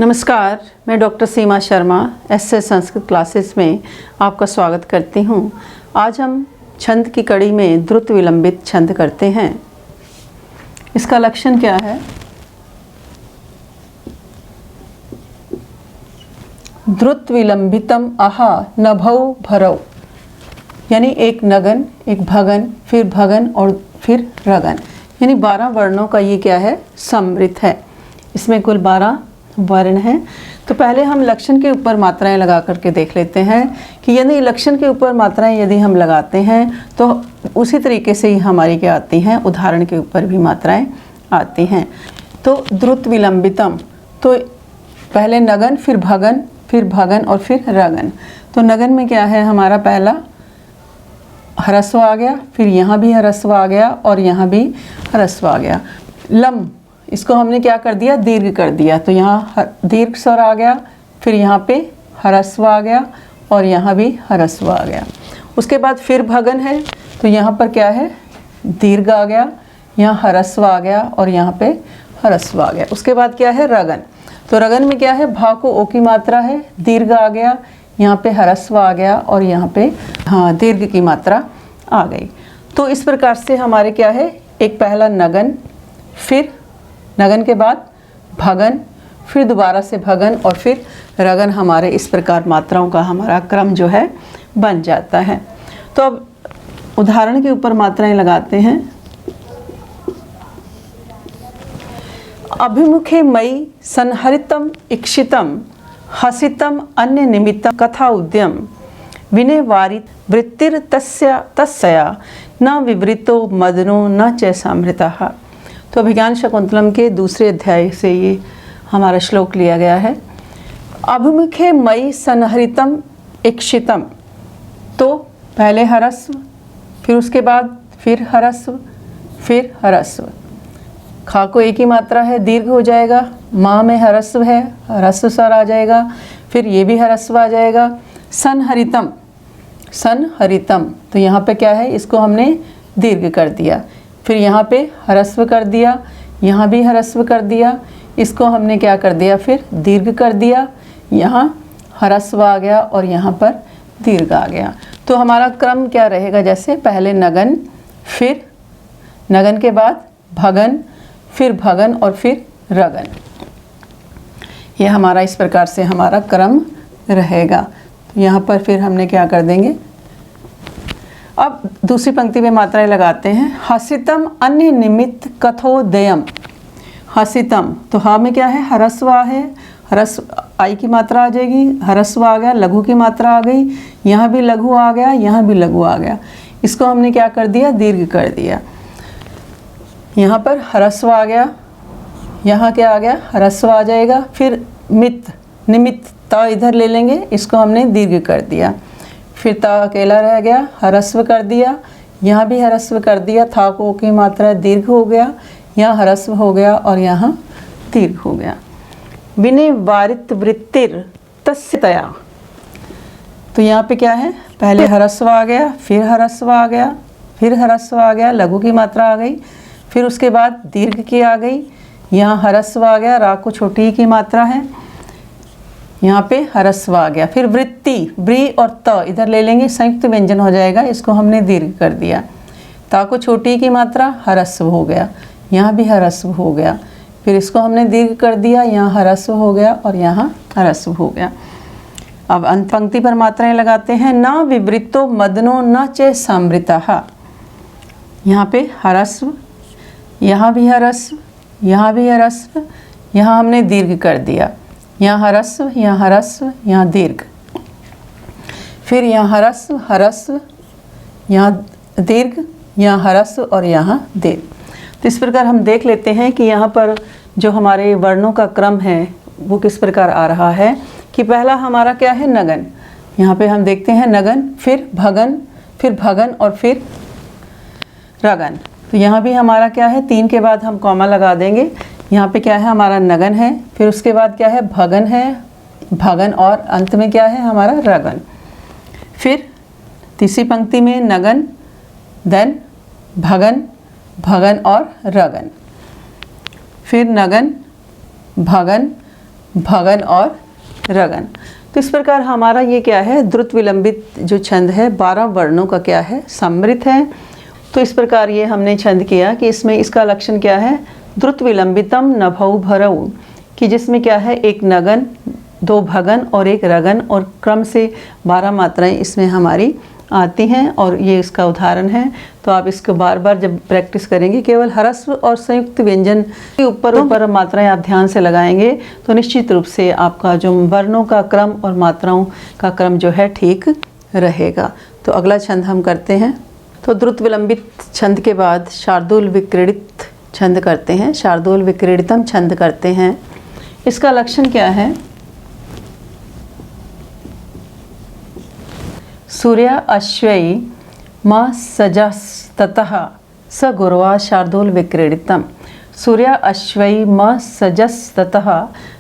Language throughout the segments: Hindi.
नमस्कार, मैं डॉक्टर सीमा शर्मा एसएस संस्कृत क्लासेस में आपका स्वागत करती हूँ। आज हम छंद की कड़ी में द्रुत विलंबित छंद करते हैं। इसका लक्षण क्या है? द्रुत विलंबितम आहा नभौ भरौ, यानी एक नगन, एक भगन, फिर भगन और फिर रगन, यानी 12 वर्णों का ये क्या है? समृत है। इसमें कुल 12 वर्ण हैं। तो पहले हम लक्षण के ऊपर मात्राएं लगा करके देख लेते हैं कि यदि लक्षण के ऊपर मात्राएं यदि हम लगाते हैं तो उसी तरीके से ही हमारी क्या आती हैं? उदाहरण के ऊपर भी मात्राएं आती हैं। तो द्रुत विलंबितम, तो पहले नगन, फिर भगन और फिर रगन। तो नगन में क्या है? हमारा पहला ह्रस्व आ गया, फिर यहाँ भी ह्रस्व आ गया और यहाँ भी ह्रस्व आ गया। लम, इसको हमने क्या कर दिया? दीर्घ कर दिया। तो यहाँ दीर्घ स्वर आ गया, फिर यहाँ पे ह्रस्व आ गया और यहाँ भी ह्रस्व आ गया। उसके बाद फिर भगन है, तो यहाँ पर क्या है? दीर्घ आ गया, यहाँ ह्रस्व आ गया और यहाँ पे ह्रस्व आ गया। उसके बाद क्या है? रगन। तो रगन में क्या है? भा को ओ की मात्रा है, दीर्घ आ गया, यहाँ पे ह्रस्व आ गया और यहाँ पे दीर्घ की मात्रा आ गई। तो इस प्रकार से हमारे क्या है? एक पहला नगन, फिर नगन के बाद भगन, फिर दोबारा से भगन और फिर रगन। हमारे इस प्रकार मात्राओं का हमारा क्रम जो है बन जाता है। तो अब उदाहरण के ऊपर मात्राएं लगाते हैं। अभिमुखे मयि संहरितम इक्षितम हसितम अन्य निमित्तम कथा उद्यम विनय वारित वृत्तिर तस्या न विवृतो मदनो न च समृतः। तो अभिज्ञान शकुंतलम के दूसरे अध्याय से ये हमारा श्लोक लिया गया है। अभिमुखे मयि संहरितम इक्षितम, तो पहले ह्रस्व, फिर उसके बाद फिर ह्रस्व, फिर ह्रस्व। खा को एक ही मात्रा है, दीर्घ हो जाएगा। माँ में ह्रस्व है, ह्रस्व स्वर आ जाएगा, फिर ये भी ह्रस्व आ जाएगा। संहरितम, संहरितम, तो यहाँ पे क्या है? इसको हमने दीर्घ कर दिया, फिर यहाँ पे ह्रस्व कर दिया, यहाँ भी ह्रस्व कर दिया, इसको हमने क्या कर दिया? फिर दीर्घ कर दिया, यहाँ ह्रस्व आ गया और यहाँ पर दीर्घ आ गया। तो हमारा क्रम क्या रहेगा? जैसे पहले नगन, फिर नगन के बाद भगन, फिर भगन और फिर रगन। ये हमारा इस प्रकार से हमारा क्रम रहेगा। तो यहाँ पर फिर हमने क्या कर देंगे? अब दूसरी पंक्ति में मात्राएं लगाते हैं। हसितम अन्य निमित्त कथोदयम। हसितम, तो हा में क्या है? ह्रस्व आ है, ह्रस्व आई की मात्रा आ जाएगी, ह्रस्व आ गया, लघु की मात्रा आ गई, यहाँ भी लघु आ गया, यहाँ भी लघु आ गया। इसको हमने क्या कर दिया? दीर्घ कर दिया। यहाँ पर ह्रस्व आ गया, यहाँ क्या आ गया? ह्रस्व आ जाएगा, फिर मित निमित्त त इधर ले लेंगे, इसको हमने दीर्घ कर दिया। फिर ता अकेला रह गया, ह्रस्व कर दिया, यहाँ भी ह्रस्व कर दिया, था को की मात्रा दीर्घ हो गया, यहाँ ह्रस्व हो गया और यहाँ दीर्घ हो गया। विनय वारित वृत्तिर तस्या, तो यहाँ पे क्या है? पहले ह्रस्व आ गया, फिर ह्रस्व आ गया, फिर ह्रस्व आ गया, लघु की मात्रा आ गई, फिर उसके बाद दीर्घ की आ गई, यहाँ ह्रस्व आ गया, रा को छोटी की मात्रा है, यहाँ पे ह्रस्व आ गया। फिर वृत्ति, ब्री और त इधर ले लेंगे, संयुक्त व्यंजन हो जाएगा, इसको हमने दीर्घ कर दिया। ता को छोटी की मात्रा, ह्रस्व हो गया, यहाँ भी ह्रस्व हो गया, फिर इसको हमने दीर्घ कर दिया, यहाँ ह्रस्व हो गया और यहाँ ह्रस्व हो गया। अब अंत पंक्ति पर मात्राएं लगाते हैं। न विवृतो मदनो न च समृतः, यहाँ पे ह्रस्व, यहाँ भी ह्रस्व, यहाँ भी ह्रस्व, यहाँ हमने दीर्घ कर दिया, यहाँ ह्रस्व, यहाँ ह्रस्व, यहाँ दीर्घ, फिर यहाँ ह्रस्व, ह्रस्व, यहाँ दीर्घ, यहाँ ह्रस्व और यहाँ दीर्घ। तो इस प्रकार हम देख लेते हैं कि यहाँ पर जो हमारे वर्णों का क्रम है वो किस प्रकार आ रहा है। कि पहला हमारा क्या है? नगन। यहाँ पे हम देखते हैं नगन, फिर भगन और फिर रगन। तो यहाँ भी हमारा क्या है? 3 के बाद हम कॉमा लगा देंगे। यहाँ पे क्या है? हमारा नगन है, फिर उसके बाद क्या है? भगन है, भगन और अंत में क्या है? हमारा रगन। फिर तीसरी पंक्ति में नगन, देन भगन और रगन, फिर नगन, भगन, भगन और रगन। तो इस प्रकार हमारा ये क्या है, द्रुत विलंबित जो छंद है 12 वर्णों का क्या है, सम्मिलित है। तो इस प्रकार ये हमने छंद किया कि इसमें इसका लक्षण क्या है, द्रुत विलंबितम नभौ भरऊ, कि जिसमें क्या है एक नगन, 2 भगन और 1 रगन, और क्रम से 12 मात्राएं इसमें हमारी आती हैं, और ये इसका उदाहरण है। तो आप इसको बार बार जब प्रैक्टिस करेंगे, केवल ह्रस्व और संयुक्त व्यंजन के ऊपर मात्राएं आप ध्यान से लगाएंगे तो निश्चित रूप से आपका जो वर्णों का क्रम और मात्राओं का क्रम जो है ठीक रहेगा। तो अगला छंद हम करते हैं। तो द्रुत विलंबित छंद के बाद शार्दूल विक्रीडित छंद करते हैं, शार्दूल विक्रीडितम छंद करते हैं। इसका लक्षण क्या है, सूर्य अश्वई मा सजस्ततः स गुरुवा शार्दूल विक्रीडितम। सूर्य अश्वई मा सजस्ततः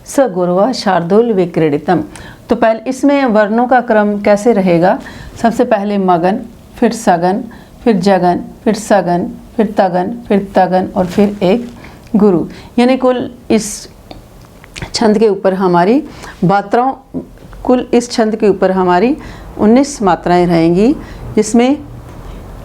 स गुरुवा शार्दूल विक्रीडितम। तो पहले इसमें वर्णों का क्रम कैसे रहेगा, सबसे पहले मगन, फिर सगन, फिर जगन, फिर सगन, फिर तगन और फिर एक गुरु। यानी कुल इस छंद के ऊपर हमारी मात्राओं, कुल इस छंद के ऊपर हमारी 19 मात्राएं रहेंगी, जिसमें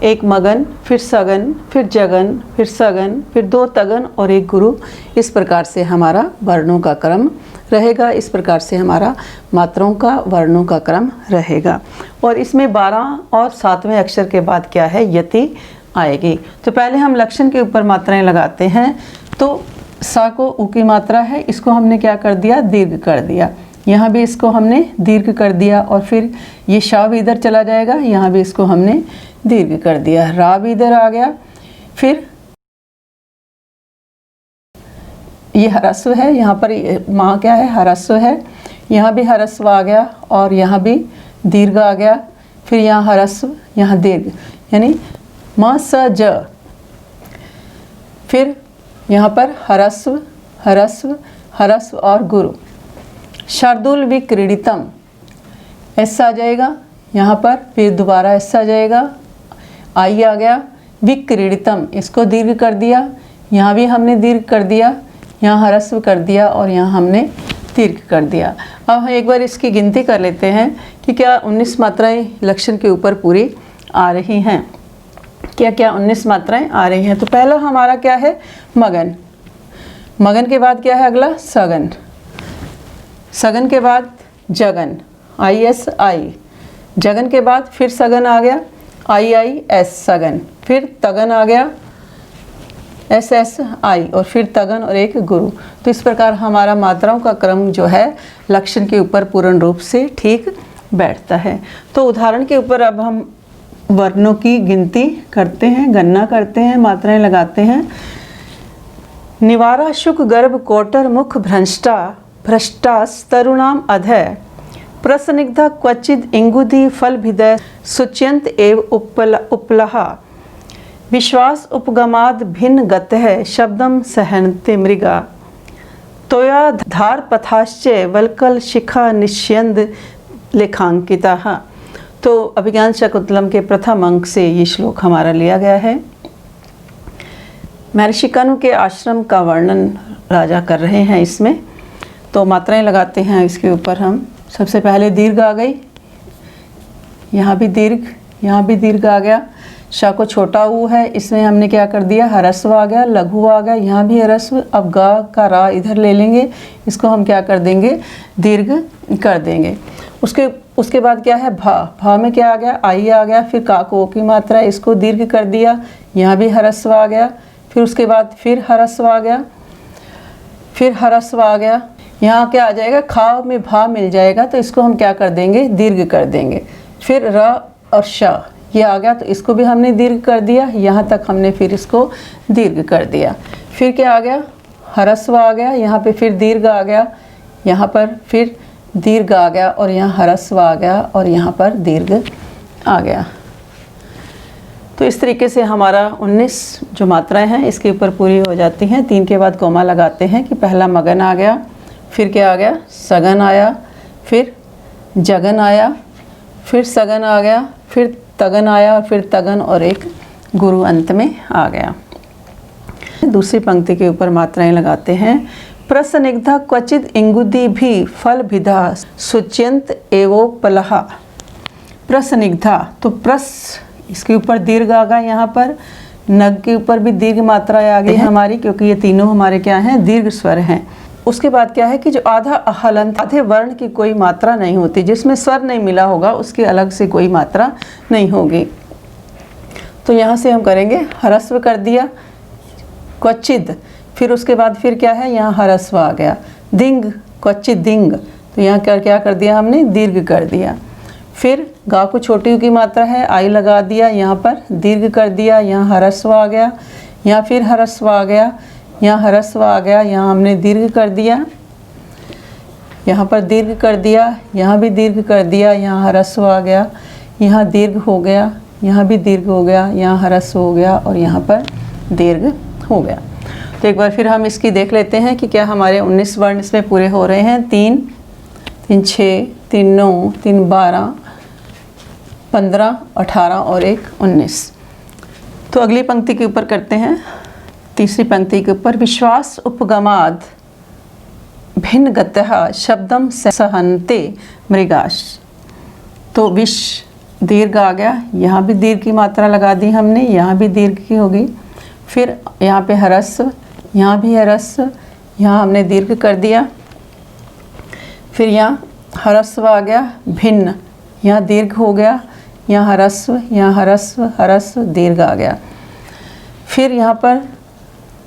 एक मगन, फिर सगन, फिर जगन, फिर सगन, फिर 2 तगन और 1 गुरु। इस प्रकार से हमारा वर्णों का क्रम रहेगा, इस प्रकार से हमारा मात्राओं का वर्णों का क्रम रहेगा। और इसमें 12 और 7वें अक्षर के बाद क्या है, यति आएगी। तो पहले हम लक्षण के ऊपर मात्राएं लगाते हैं। तो सा को उ की मात्रा है, इसको हमने क्या कर दिया, दीर्घ कर दिया। यहाँ भी इसको हमने दीर्घ कर दिया, और फिर ये शा भी इधर चला जाएगा, यहाँ भी इसको हमने दीर्घ कर दिया। रा भी इधर आ गया, फिर ये ह्रस्व है, यहाँ पर माँ क्या है, ह्रस्व है, यहाँ भी ह्रस्व आ गया, और यहाँ भी दीर्घ आ गया, फिर यहाँ ह्रस्व, यहाँ दीर्घ, यानी म स ज। फिर यहाँ पर ह्रस्व ह्रस्व ह्रस्व और गुरु। शार्दूल विक्रीडितम ऐसा आ जाएगा यहाँ पर, फिर दोबारा ऐसा आ जाएगा, आई आ गया। विक्रीडितम इसको दीर्घ कर दिया, यहाँ भी हमने दीर्घ कर दिया, यहाँ ह्रस्व कर दिया और यहाँ हमने दीर्घ कर दिया। अब हम एक बार इसकी गिनती कर लेते हैं कि क्या 19 मात्राएं लक्षण के ऊपर पूरी आ रही हैं, क्या क्या 19 मात्राएं आ रही हैं। तो पहला हमारा क्या है, मगन। मगन के बाद क्या है अगला, सगन। सगन के बाद जगन, ISI। जगन के बाद फिर सगन आ गया, IIS सगन। फिर तगन आ गया, SSI, और फिर तगन और एक गुरु। तो इस प्रकार हमारा मात्राओं का क्रम जो है लक्षण के ऊपर पूर्ण रूप से ठीक बैठता है। तो उदाहरण के ऊपर अब हम वर्णों की गिनती करते हैं, गणना करते हैं, मात्राएं लगाते हैं। निवारा शुक गर्भ कोटर मुख भ्रष्टा भ्रष्टास तरुणाम अधय प्रसनिग्धा क्वचिद इंगुधि फल भिदय सुच्यंत एव उपलहा विश्वास उपगमाद भिन्न गतः शब्दम सहनते मृगा तोया धार पथाश्चय वल्कल शिखा निश्यंद लेखांकिता। तो अभिज्ञान शाकुंतलम के प्रथम अंक से ये श्लोक हमारा लिया गया है। महर्षि कनु के आश्रम का वर्णन राजा कर रहे हैं इसमें। तो मात्राएं लगाते हैं इसके ऊपर हम। सबसे पहले दीर्घ आ गई, यहाँ भी दीर्घ, यहाँ भी दीर्घ आ गया। शा को छोटा ऊ है, इसमें हमने क्या कर दिया, ह्रस्व आ गया, लघु आ गया, यहाँ भी ह्रस्व। अब गा का रा इधर ले लेंगे, इसको हम क्या कर देंगे, दीर्घ कर देंगे। उसके बाद क्या है, भा। भा में क्या आ गया, आई आ गया। फिर का को की मात्रा है, इसको दीर्घ कर दिया, यहाँ भी ह्रस्व आ गया। फिर उसके बाद फिर ह्रस्व आ गया, फिर ह्रस्व आ गया। यहाँ क्या आ जाएगा, खा में भा मिल जाएगा, तो इसको हम क्या कर देंगे, दीर्घ कर देंगे। फिर र और श ये आ गया, तो इसको भी हमने दीर्घ कर दिया, यहाँ तक हमने फिर इसको दीर्घ कर दिया। फिर क्या आ गया, ह्रस्व आ गया, यहाँ पे फिर दीर्घ आ गया, यहाँ पर फिर दीर्घ आ गया, और यहाँ ह्रस्व आ गया, और यहाँ पर दीर्घ आ गया। तो इस तरीके से हमारा 19 जो मात्राएं हैं इसके ऊपर पूरी हो जाती हैं। 3 के बाद कोमा लगाते हैं कि पहला मगन आ गया, फिर क्या आ गया, सगन आया, फिर जगन आया, फिर सगन आ गया, फिर तगन आया, और फिर तगन और एक गुरु अंत में आ गया। दूसरी पंक्ति के ऊपर मात्राएं लगाते हैं। प्रसनिग्धा क्वचित इंगुदी भी फल भिधा सुच्यंत एवोपलहा। प्रसनिग्धा, तो प्रस इसके ऊपर दीर्घ आ गया, यहाँ पर नग के ऊपर भी दीर्घ मात्रा आ गई हमारी, क्योंकि ये तीनों हमारे क्या हैं, दीर्घ स्वर हैं। उसके बाद क्या है कि जो आधा हलंत, आधे वर्ण की कोई मात्रा नहीं होती, जिसमें स्वर नहीं मिला होगा उसकी अलग से कोई मात्रा नहीं होगी। तो यहाँ से हम करेंगे ह्रस्व कर दिया क्वचित, फिर उसके बाद फिर क्या है, यहाँ ह्रस्व आ गया, दिंग क्वचित दिंग, तो यहाँ क्या कर दिया हमने, दीर्घ कर दिया। फिर गा को छोटी ऊ की मात्रा है, आई लगा दिया, यहाँ पर दीर्घ कर दिया, यहाँ ह्रस्व आ गया, यहाँ फिर ह्रस्व आ गया, यहाँ ह्रस्व आ गया, यहाँ हमने दीर्घ कर दिया, यहाँ पर दीर्घ कर दिया, यहाँ भी दीर्घ कर दिया, यहाँ ह्रस्व आ गया, यहाँ दीर्घ हो गया, यहाँ भी दीर्घ हो गया, यहाँ ह्रस्व हो गया और यहाँ पर दीर्घ हो गया। तो एक बार फिर हम इसकी देख लेते हैं कि क्या हमारे 19 वर्ण इसमें पूरे हो रहे हैं। 3 3 6 3 9 3 12 15 18 और 1 19। तो अगली पंक्ति के ऊपर करते हैं, तीसरी पंक्ति के ऊपर, विश्वास उपगमाद भिन्न गतः शब्दम सहन्ते मृगाश। तो विश दीर्घ आ गया, यहाँ भी दीर्घ की मात्रा लगा दी हमने, यहाँ भी दीर्घ की होगी, फिर यहाँ पे ह्रस्व, यहाँ भी ह्रस्व, यहाँ हमने दीर्घ कर दिया, फिर यहाँ ह्रस्व आ गया, भिन्न, यहाँ दीर्घ हो गया, यहाँ ह्रस्व, यहाँ ह्रस्व ह्रस्व दीर्घ आ गया, फिर यहाँ पर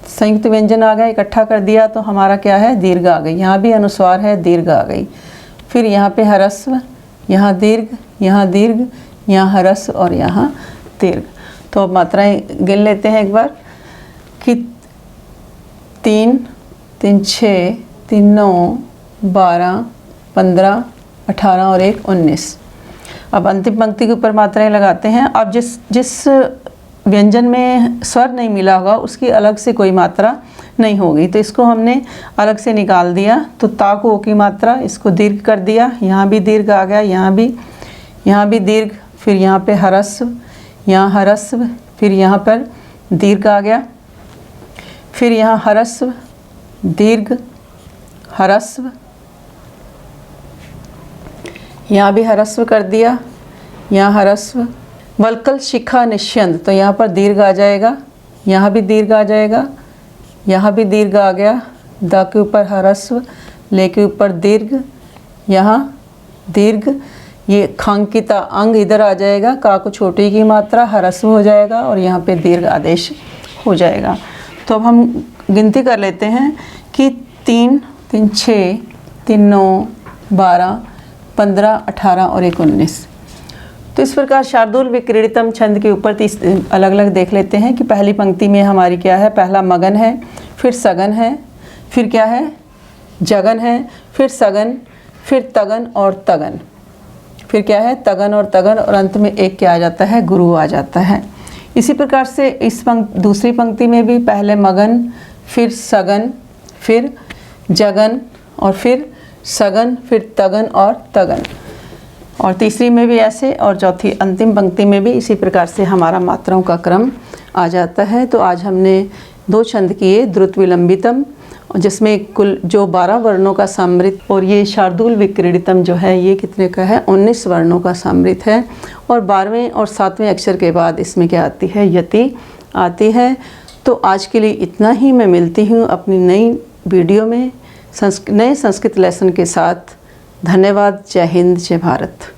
संयुक्त व्यंजन आ गया, इकट्ठा कर दिया तो हमारा क्या है, दीर्घ आ गई, यहाँ भी अनुस्वार है, दीर्घ आ गई, फिर यहाँ पे ह्रस्व, यहाँ दीर्घ, यहाँ दीर्घ, यहाँ ह्रस्व और यहाँ दीर्घ। तो अब मात्राएं गिन लेते हैं एक बार कि 3 3 6 3 9 12 15 18 और 1 19। अब अंतिम पंक्ति के ऊपर मात्राएं लगाते हैं। अब जिस व्यंजन में स्वर नहीं मिला होगा उसकी अलग से कोई मात्रा नहीं होगी, तो इसको हमने अलग से निकाल दिया। तो ता को ओ की मात्रा, इसको दीर्घ कर दिया, यहाँ भी दीर्घ आ गया, यहाँ भी दीर्घ, फिर यहाँ पे ह्रस्व, यहाँ ह्रस्व, फिर यहाँ पर दीर्घ आ गया, फिर यहाँ ह्रस्व दीर्घ ह्रस्व, यहाँ भी ह्रस्व कर दिया, यहाँ ह्रस्व, वल्कल शिखा निश्यंत, तो यहाँ पर दीर्घ आ जाएगा, यहाँ भी दीर्घ आ जाएगा, यहाँ भी दीर्घ आ गया, द के ऊपर ह्रस्व, ले के ऊपर दीर्घ, यहाँ दीर्घ, ये खांकिता अंग इधर आ जाएगा, का को छोटी की मात्रा, ह्रस्व हो जाएगा और यहाँ पे दीर्घ आदेश हो जाएगा। तो अब हम गिनती कर लेते हैं कि 3 3 6 3 9 12 15 18 और 1 19। तो इस प्रकार शार्दूल विक्रीडितम छंद के ऊपर अलग अलग देख लेते हैं कि पहली पंक्ति में हमारी क्या है, पहला मगन है, फिर सगन है, फिर क्या है, जगन है, फिर सगन, फिर तगन और तगन, फिर क्या है, तगन और तगन, और अंत में एक क्या आ जाता है, गुरु आ जाता है। इसी प्रकार से इस दूसरी पंक्ति में भी पहले मगन, फिर सगन, फिर जगन और फिर सगन, फिर तगन और तगन, और तीसरी में भी ऐसे, और चौथी अंतिम पंक्ति में भी इसी प्रकार से हमारा मात्राओं का क्रम आ जाता है। तो आज हमने 2 छंद किए, द्रुत विलंबितम, जिसमें कुल जो 12 वर्णों का सम्मिलित, और ये शार्दूल विक्रीडितम जो है ये कितने का है, 19 वर्णों का सम्मिलित है, और 12वें और 7वें अक्षर के बाद इसमें क्या आती है, यति आती है। तो आज के लिए इतना ही, मैं मिलती हूँ अपनी नई वीडियो में नए संस्कृत लेसन के साथ। धन्यवाद। जय हिंद, जय भारत।